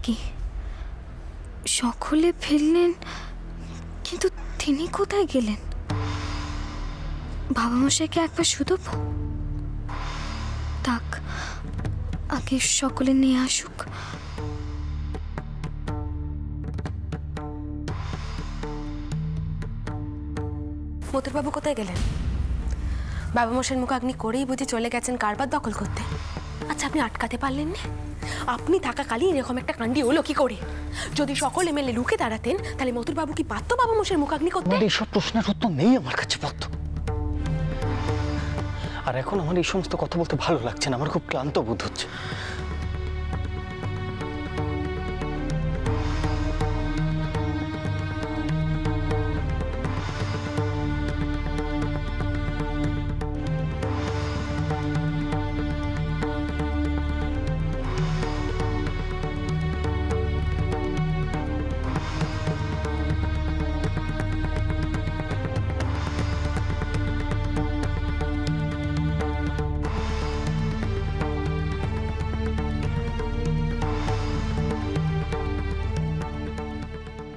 কি সকলে ফিরলেন, কিন্তু তিনি কোথায় গেলেন? বাবা মশাইকে একবার শুধু থাক, আগে সকলে নিয়ে আসুক। মতুরবাবু কোথায় গেলেন? বাবা মশাইয়ের মুখাগ্নি করেই বুঝি চলে গেছেন কারবার দখল করতে। আচ্ছা, আপনি আটকাতে পারলেন না? আপনি থাকাকালীন এরকম একটা কাণ্ডি হলো কি করে? যদি সকল এমএলএ রুখে দাঁড়াতেন তাহলে মতুরবাবু কি পারতো বাবা মশাইয়ের মুখাগ্নি করতে? এইসব প্রশ্নের উত্তর নেই আমার কাছে পদ্ম। আর এখন আমার এই সমস্ত কথা বলতে ভালো লাগছে না, আমার খুব ক্লান্ত বোধ হচ্ছে।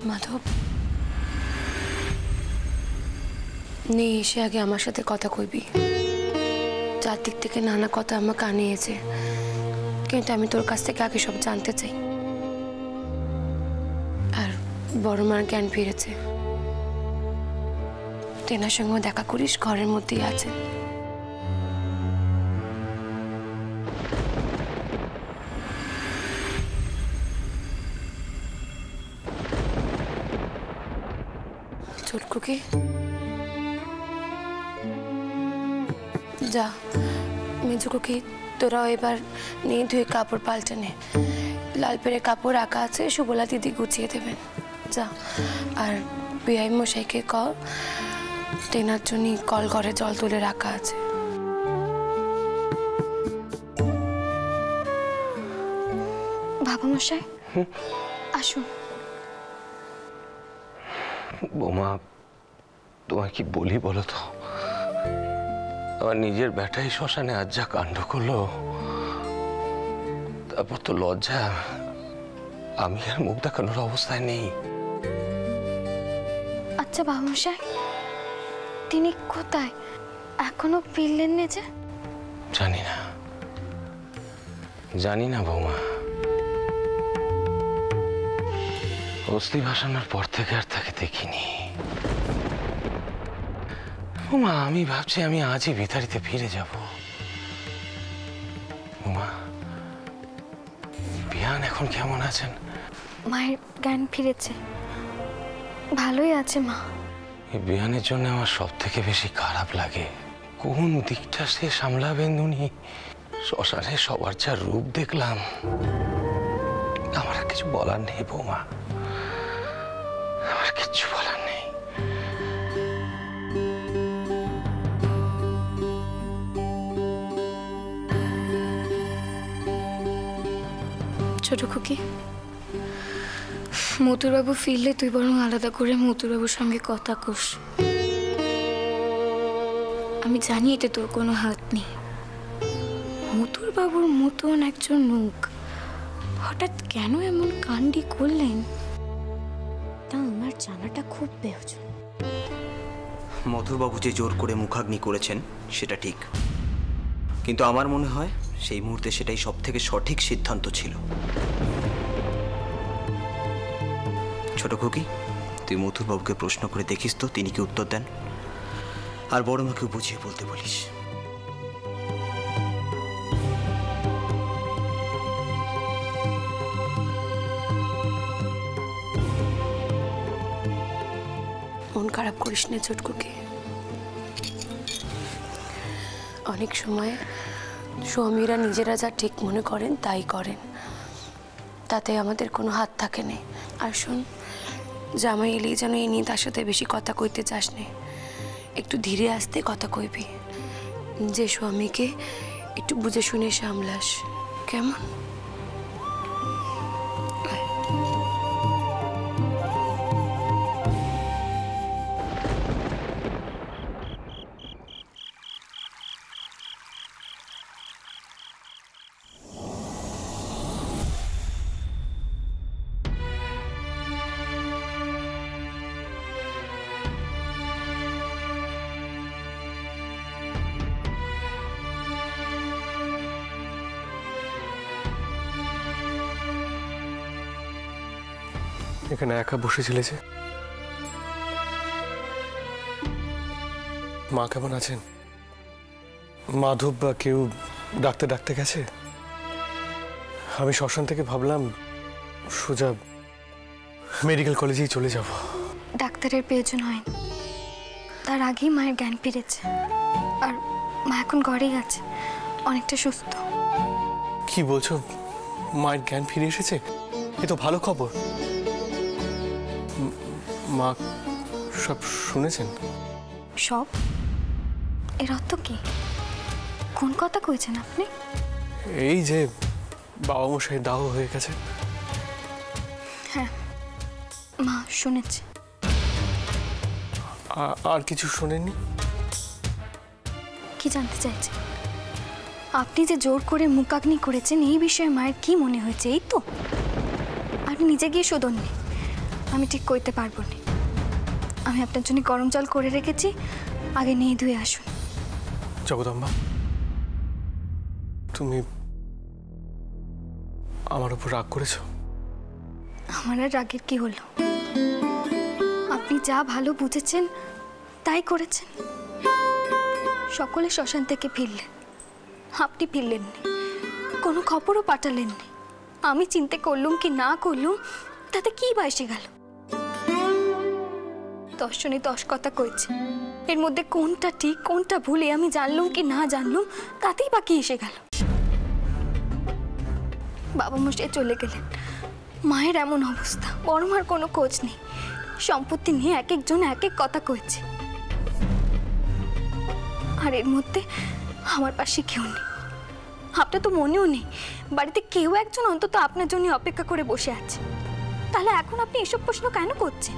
মাধব, নে এসে আগে আমার সাথে কথা কইবি। যার দিক থেকে নানা কথা আমার কানে এসে, কিন্তু আমি তোর কাছ থেকে আগে সব জানতে চাই। আর বড় মার জ্ঞান ফিরেছে, তেনার সঙ্গে দেখা করিস, ঘরের মধ্যেই আছে। ছোটকুকি, যা মেজুকুকি, তোরাও এবার নিয়ে ধুয়ে কাপড় পাল্টে নে। লাল পেরে কাপড় রাখা আছে, সুবলা দিদি গুছিয়ে দেবেন। যা, আর বিআই মশাইকে কল, তেনার জন্য কল ঘরে জল তুলে রাখা আছে। বাবা মশাই আসুন। বৌমা, তোমায় কি বলি বলো তো? আমার নিজের বেটাই শ্মশানে আজ যা কাণ্ড করলো, তারপর তো লজ্জা আমি আর মুখ দেখানোর অবস্থায় নেই। আচ্ছা বাবা মশাই, তিনি কোথায়? এখনো ফিরলেন না যে? জানি না, জানি না বৌমা। অস্থি ভাসানোর পর থেকে আর তাকে দেখিনি। বৌমা, আমি ভাবছি আমি আজই ভিতারিতে ফিরে যাব। বৌমা, বিয়ান এখন কেমন আছেন? মায়ের জ্ঞান ফিরেছে, ভালোই আছে মা। এই বিয়ানের জন্য আমার সব থেকে বেশি খারাপ লাগে। কোন দিকটা সে সামলাবেন উনি? শ্মশানে সবার যা রূপ দেখলাম, আমার আর কিছু বলার নেই বৌমা, আমার কিচ্ছু বলার নেই। ছোট খুকি, মতুরবাবু ফিরলে তুই বরং আলাদা করে মতুরবাবুর সঙ্গে কথা কস। আমি জানি এতে তোর কোনো হাত নেই। মতুরবাবুর মতন একজন লোক হঠাৎ কেন এমন কাণ্ডি করলেন তা আমার জানাটা খুব প্রয়োজন। মথুরবাবু যে জোর করে মুখাগ্নি করেছেন সেটা ঠিক, কিন্তু আমার মনে হয় সেই মুহূর্তে সেটাই সব থেকে সঠিক সিদ্ধান্ত ছিল। ছোট খুকি, তুই মথুরবাবুকে প্রশ্ন করে দেখিস তো তিনি কি উত্তর দেন, আর বড় মাকেও বুঝিয়ে বলতে বলিস। মন খারাপ করিস না ছোটকুকে। অনেক সময় স্বামীরা নিজেরা যা ঠিক মনে করেন তাই করেন, তাতে আমাদের কোনো হাত থাকে না। আর শোন, জামাই এলেই যেন এই নিয়ে তার সাথে বেশি কথা কইতে চাস নে, একটু ধীরে আস্তে কথা কইবি। যে স্বামীকে একটু বুঝে শুনে সামলাস, কেমন? এখানে একা বসেছিলে যে? মা কেমন আছেন? মাধব বা কেউ ডাকতে ডাকতে গেছে? আমি শ্মশান থেকে ভাবলাম সোজা মেডিকেল কলেজেই চলে যাব। ডাক্তারের প্রয়োজন হয়, তার আগেই মায়ের জ্ঞান ফিরেছে। আর মা এখন ঘরেই আছে, অনেকটা সুস্থ। কি বলছো? মায়ের জ্ঞান ফিরে এসেছে? এ তো ভালো খবর। মা সব শুনেছেন? সব? এর অর্থ কি? কোন কথা কইছেন আপনি? এই যে বাবা মশাই দাহ হয়ে গেছে। হ্যাঁ, মা শুনেছে। আর কিছু শোনেননি? কি জানতে চাইছেন? আপনি যে জোর করে মুখাগ্নি করেছেন এই বিষয়ে মায়ের কি মনে হয়েছে, এই তো? আপনি নিজে গিয়ে শোধননি, আমি ঠিক কইতে পারবো না। আমি আপনার জন্য গরম জল করে রেখেছি, আগে নিয়ে ধুয়ে আসুন। জগদম্বা, তুমি আমার উপর রাগ করেছো? আমার আর রাগের কি হলো? আপনি যা ভালো বুঝেছেন তাই করেছেন। সকলে শ্মশান থেকে ফিরলেন, আপনি ফিরলেননি, কোনো খবরও পাঠালেননি। আমি চিন্তা করলুম কি না করলুম তাতে কি বাসে গেল? 10 জনে 10 কথা কইছে, এর মধ্যে কোনটা ঠিক কোনটা ভুলে আমি জানলুম কি না জানলুম তাতেই বা কি এসে গেল? বাবা মশাই চলে গেলেন, মায়ের এমন অবস্থা, বড় মার কোনো খোঁজ নেই। সম্পত্তি নিয়ে এক একজন এক এক কথা কইছে, আর এর মধ্যে আমার পাশে কেউ নেই। আপনার তো মনেও নেই বাড়িতে কেউ একজন অন্তত আপনার জন্য অপেক্ষা করে বসে আছে। তাহলে এখন আপনি এসব প্রশ্ন কেন করছেন?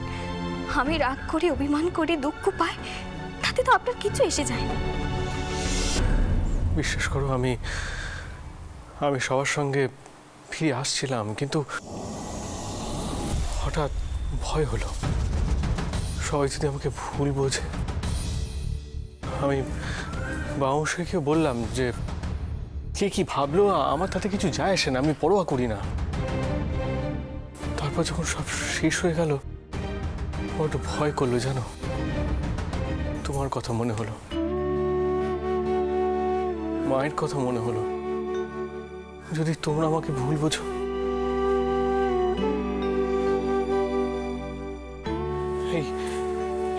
আমি রাগ করে অভিমান করে দুঃখ পাই, তাতে তো আপনার কিছু এসে যায় না। বিশ্বাস করো, আমি সবার সঙ্গে ফিরে আসছিলাম, কিন্তু হঠাৎ ভয় হলো সবাই যদি আমাকে ভুল বোঝে। আমি বাবা মশাইকে বললাম যে কে কি ভাবলো আমার তাতে কিছু যায় আসে না, আমি পরোয়া করি না। তারপর যখন সব শেষ হয়ে গেল বড্ড ভয় করলো জানো। তোমার কথা মনে হলো, মায়ের কথা মনে হলো, যদি তোমরা আমাকে ভুল বোঝো।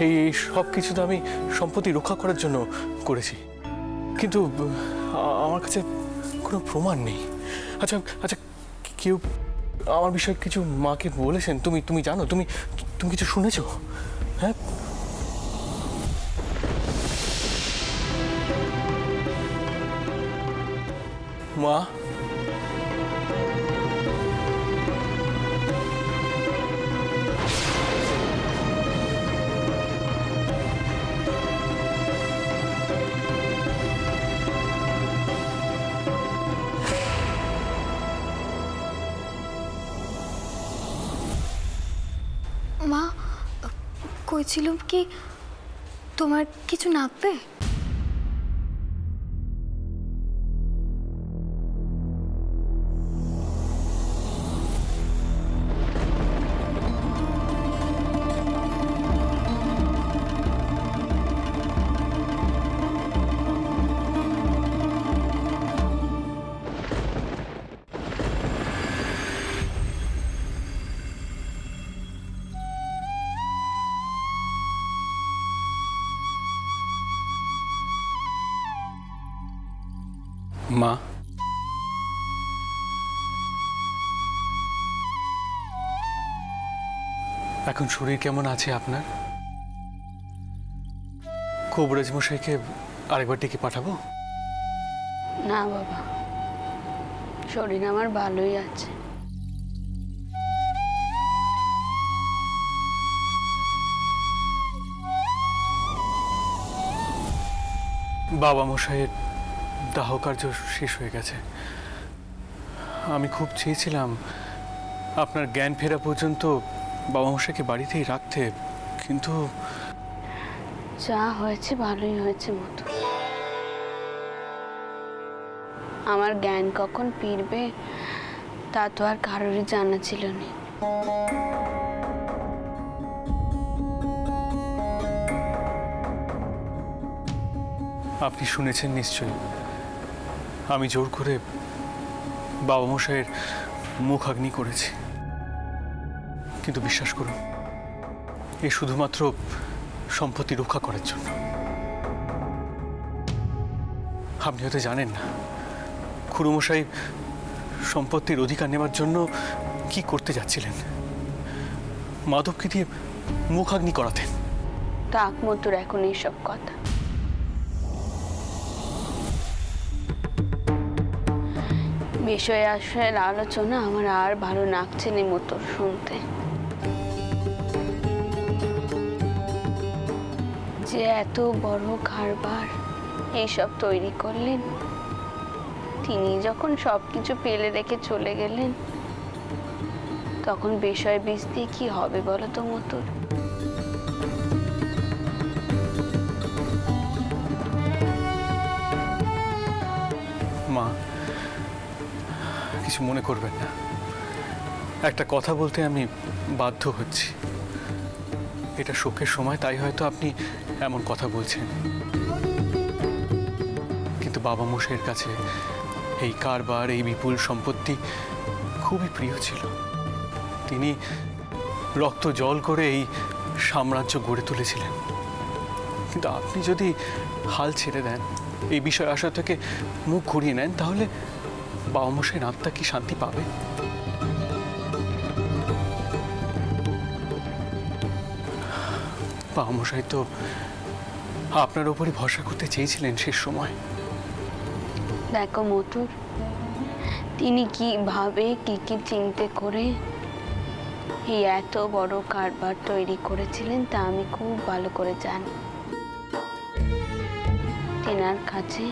এই সব কিছু তো আমি সম্পত্তি রক্ষা করার জন্য করেছি, কিন্তু আমার কাছে কোনো প্রমাণ নেই। আচ্ছা আচ্ছা, কেউ আমার বিষয়ে কিছু মাকে বলেছেন? তুমি জানো? তুমি কিছু শুনেছো? হ্যাঁ, মা? মা কইছিলাম কি তোমার কিছু নাকবে? মা, এখন শরীর কেমন আছে আপনার? কবিরাজ মশাইকে আরেকবার ডেকে পাঠাবো? না বাবা, শরীর আমার ভালোই আছে। বাবা মশাইয়ের দাহ কার্য শেষ হয়ে গেছে। আমি খুব চেয়েছিলাম আপনার জ্ঞান ফেরা পর্যন্ত বাবা মশাইকে বাড়িতেই রাখতে, কিন্তু যা হয়েছে ভালোই হয়েছে মতো। আমার জ্ঞান কখন ফিরবে তা তো আর কারোরই জানা ছিল না। আপনি শুনেছেন নিশ্চয়ই আমি জোর করে বাবা মশাইয়ের মুখাগ্নি করেছি, কিন্তু বিশ্বাস করুন এ শুধুমাত্র সম্পত্তি রক্ষা করার জন্য। আপনি হয়তো জানেন না খুড়োমশাই সম্পত্তির অধিকার নেওয়ার জন্য কি করতে যাচ্ছিলেন। মাধবকে দিয়ে মুখাগ্নি করাতেন। থাক মতুর এখন এইসব কথা। বিষয়ে আশয়ের আলোচনা আমার আর ভালো লাগছে না মতুর শুনতে। যে এত বড় কারবার এইসব তৈরি করলেন, তিনি যখন সবকিছু ফেলে রেখে চলে গেলেন তখন বিষয় বীজ দিয়ে কি হবে বলো তো মতুর? মা, কিছু মনে করবেন না, একটা কথা বলতে আমি বাধ্য হচ্ছি। এটা শোকের সময়, তাই হয়তো আপনি এমন কথা বলছেন, কিন্তু বাবা মশাইয়ের কাছে এই কারবার, এই বিপুল সম্পত্তি খুবই প্রিয় ছিল। তিনি রক্ত জল করে এই সাম্রাজ্য গড়ে তুলেছিলেন। কিন্তু আপনি যদি হাল ছেড়ে দেন, এই বিষয় আশা থেকে মুখ ঘুরিয়ে নেন, তাহলে বাবা মশাইয়ের আত্মা কি শান্তি পাবে? বাবা মশাই তো আপনার উপরই ভরসা করতে চেয়েছিলেন শেষ সময়। দেখো মতুর, তিনি কিভাবে কি চিন্তা করে এই এত বড় কারবার তৈরি করেছিলেন তা আমি খুব ভালো করে জানি। তেনার কাছে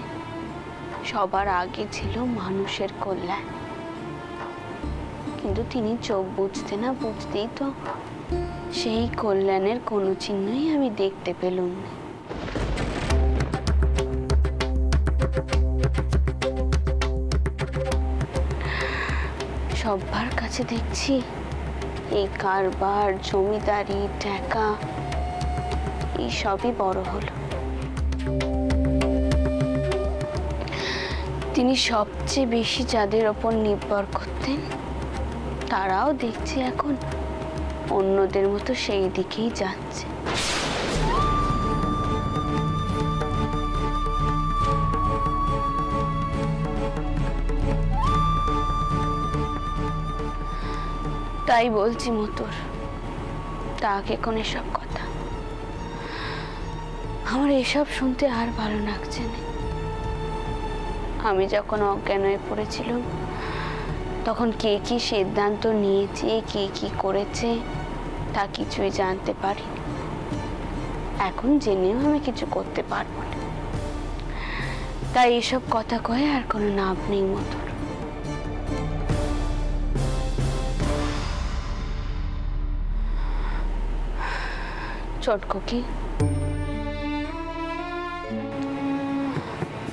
সবার আগে ছিল মানুষের কল্যাণ, কিন্তু তিনি চোখ বুঝতে না বুঝতেই তো সেই কল্যাণের কোনো চিহ্নই আমি দেখতে পেলাম না। সবার কাছে দেখছি এই কারবার, জমিদারি, টাকা এই সবই বড় হলো। তিনি সবচেয়ে বেশি যাদের ওপর নির্ভর করতেন তারাও দেখছি এখন অন্যদের মতো সেই দিকেই যাচ্ছে। তাই বলছি মতুর, তাকে কোন এসব কথা আমার এসব শুনতে আর ভালো লাগছে না। আমি যখন অজ্ঞান হয়ে পড়েছিলাম তখন কে কি সিদ্ধান্ত নিয়েছে, কে কি করেছে তা কিছুই জানতে পারি। এখন জেনেও আমি কিছু করতে পারবো না, তাই এসব কথা কয়ে আর কোনো লাভ নেই মতুর। চটকুকি,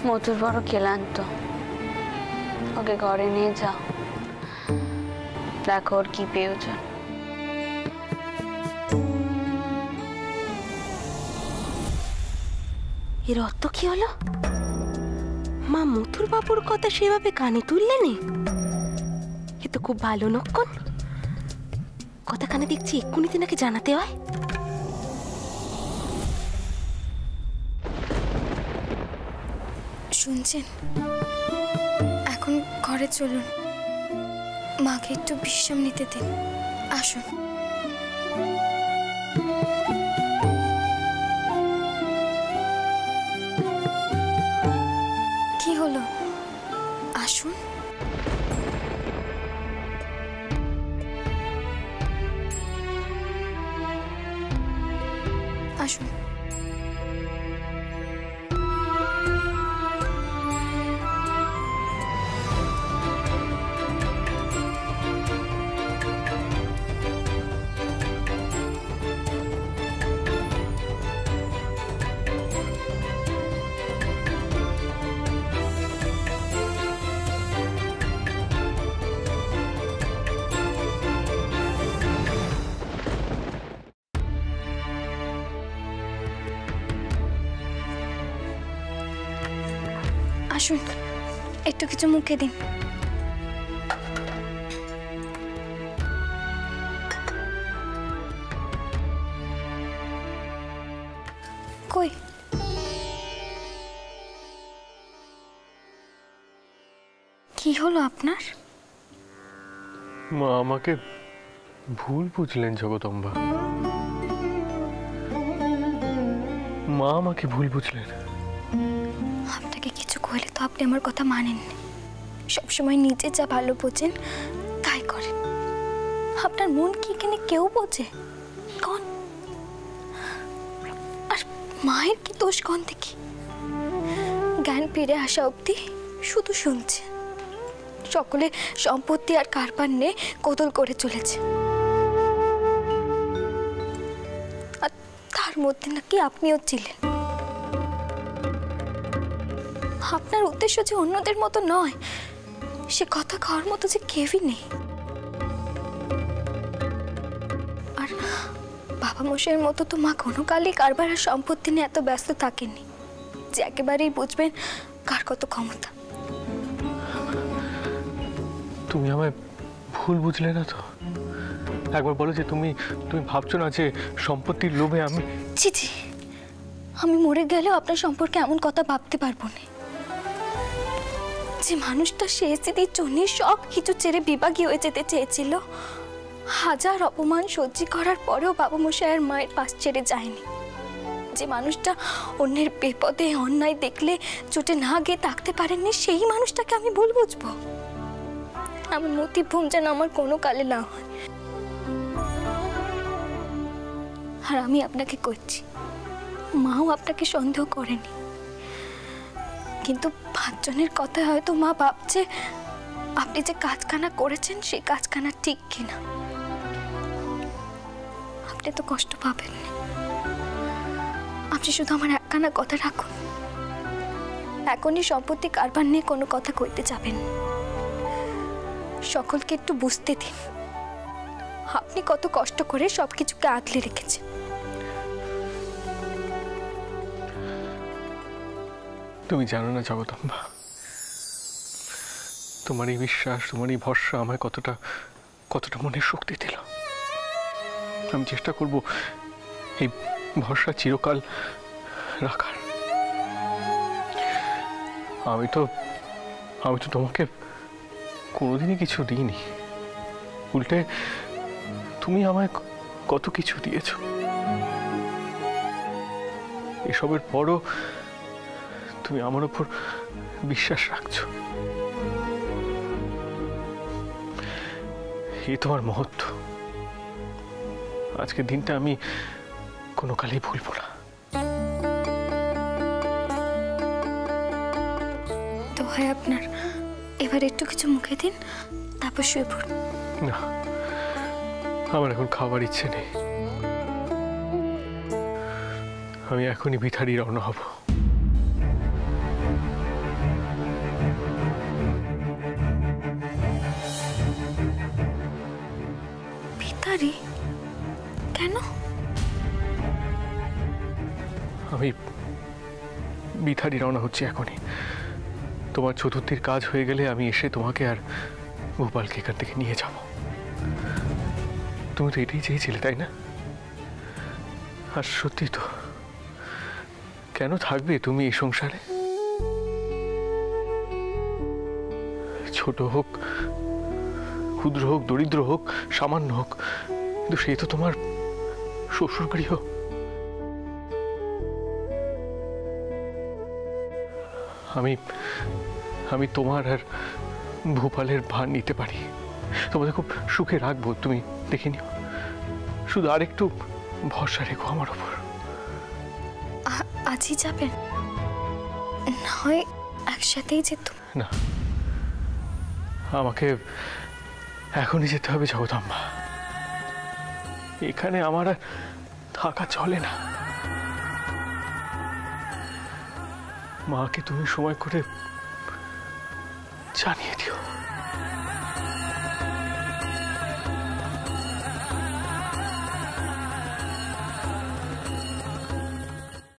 মতুর বড় ক্লান্ত, ওকে ঘরে নিয়ে যাও, দেখো ওর কি প্রয়োজন। এর অর্থ কি হলো? মা মথুর বাবুর কথা সেভাবে কানে তুললেনি, এ তো খুব ভালো লক্ষণ। কথা কানে দেখছি এক্ষুনি তেনাকে জানাতে হয়। শুনছেন, এখন ঘরে চলুন, মাকে একটু বিশ্রাম নিতে দিন। আসুন। কি হলো? আসুন। আসুন। আসুন, একটু কিছু মুখে দিন। কই কি হলো আপনার? মা আমাকে ভুল বুঝলেন জগদম্বা। মা আমাকে ভুল বুঝলেন। আপনাকে কিছু কইলে তো আপনি আমার কথা মানেননি। সবসময় নিজে যা ভালো বোঝেন তাই করেন। আপনার মন কি এখানে কেউ বোঝে? কোন আর মায়ের কি দোষ কোন দেখি? জ্ঞান ফিরে আসা অবধি শুধু শুনছে। সকলে সম্পত্তি আর কারবার নিয়ে কোদল করে চলেছে, আর তার মধ্যে নাকি আপনিও ছিলেন। আপনার উদ্দেশ্য যে অন্যদের মতো নয়, সে কথা খাওয়ার মতো যে কেউই নেই। আর বাবা মশাইয়ের মতো তো মা কোনো কালই কারবার আর সম্পত্তি নিয়ে এত ব্যস্ত থাকেননি যে একেবারেই বুঝবেন কার কত ক্ষমতা। তুমি আমায় ভুল বুঝলে না তো? একবার বলো যে তুমি ভাবছো না যে সম্পত্তির লোভে আমি। ছি ছি, আমি মরে গেলেও আপনার সম্পর্কে এমন কথা ভাবতে পারবো না। যে মানুষটা সেই স্মৃতির জন্য সব কিছু ছেড়ে বিভাগী হয়ে যেতে চেয়েছিল, হাজার অপমান সহ্য করার পরেও বাবা মশাইয়ের মায়ের পাশ ছেড়ে যায়নি। যে মানুষটা অন্যের বিপদে অন্যায় দেখলে চোটে না গিয়ে থাকতে পারেননি, সেই মানুষটাকে আমি ভুল বুঝবো? আমার মতিভ্রম যেন আমার কোনো কালে না হয়। আর আমি আপনাকে করছি, মাও আপনাকে সন্দেহ করেনি, কিন্তু 5 জনের কথা হয়তো মা ভাবছে আপনি যে কাজখানা করেছেন সেই কাজখানা ঠিক কিনা। আপনি তো কষ্ট পাবেন না। আপনি শুধু আমার একখানা কথা রাখুন, এখনই সম্পত্তি কারবার নিয়ে কোনো কথা কইতে যাবেন। সকলকে একটু বুঝতে দিন আপনি কত কষ্ট করে সবকিছুকে আগলে রেখেছেন। তুমি জানো না জগদম্বা, তোমার এই বিশ্বাস, তোমার এই ভরসা আমায় কতটা মনে শক্তি দিল। আমি চেষ্টা করব এই ভরসা চিরকাল রাখার। আমি তো তোমাকে কোনোদিনই কিছু দিইনি, উল্টে তুমি আমায় কত কিছু দিয়েছ। এসবের পরও তুমি আমার উপর বিশ্বাস রাখছো। এই তোমার মহত্ব। আজকের দিনটা আমি কোনো কালেই ভুলবো না। তো হয় আপনার, এবার একটু কিছু মুখে দিন, তারপর শুয়ে পড়ুন। না, আমার এখন খাবার ইচ্ছে নেই। আমি এখনই ভিথারি রওনা হব। ভিথারি? কেন? আমি ভিথারি রওনা হচ্ছি এখনই। তোমার চতুর্থীর কাজ হয়ে গেলে আমি এসে তোমাকে আর গোপালকে এখান থেকে নিয়ে যাব। তুমি তো এটাই চেয়েছিলে, তাই না? আর সত্যি তো, কেন থাকবে তুমি এই সংসারে? ছোট হোক, ক্ষুদ্র হোক, দরিদ্র হোক, সামান্য হোক, কিন্তু সে তো তোমার শ্বশুর বাড়ি হোক। আমি তোমার আর ভূপালের ভার নিতে পারি, তোমাদের খুব সুখে রাখবো, তুমি দেখে নিও। শুধু আরেকটু ভরসা রেখো আমার উপর। আজই যাবেন? না হয় একসাথেই যেত। না, আমাকে এখনই যেতে হবে জগদম্বা। এখানে আমার আর থাকা চলে না। মাকে তুমি সময় করে জানিয়ে দিও।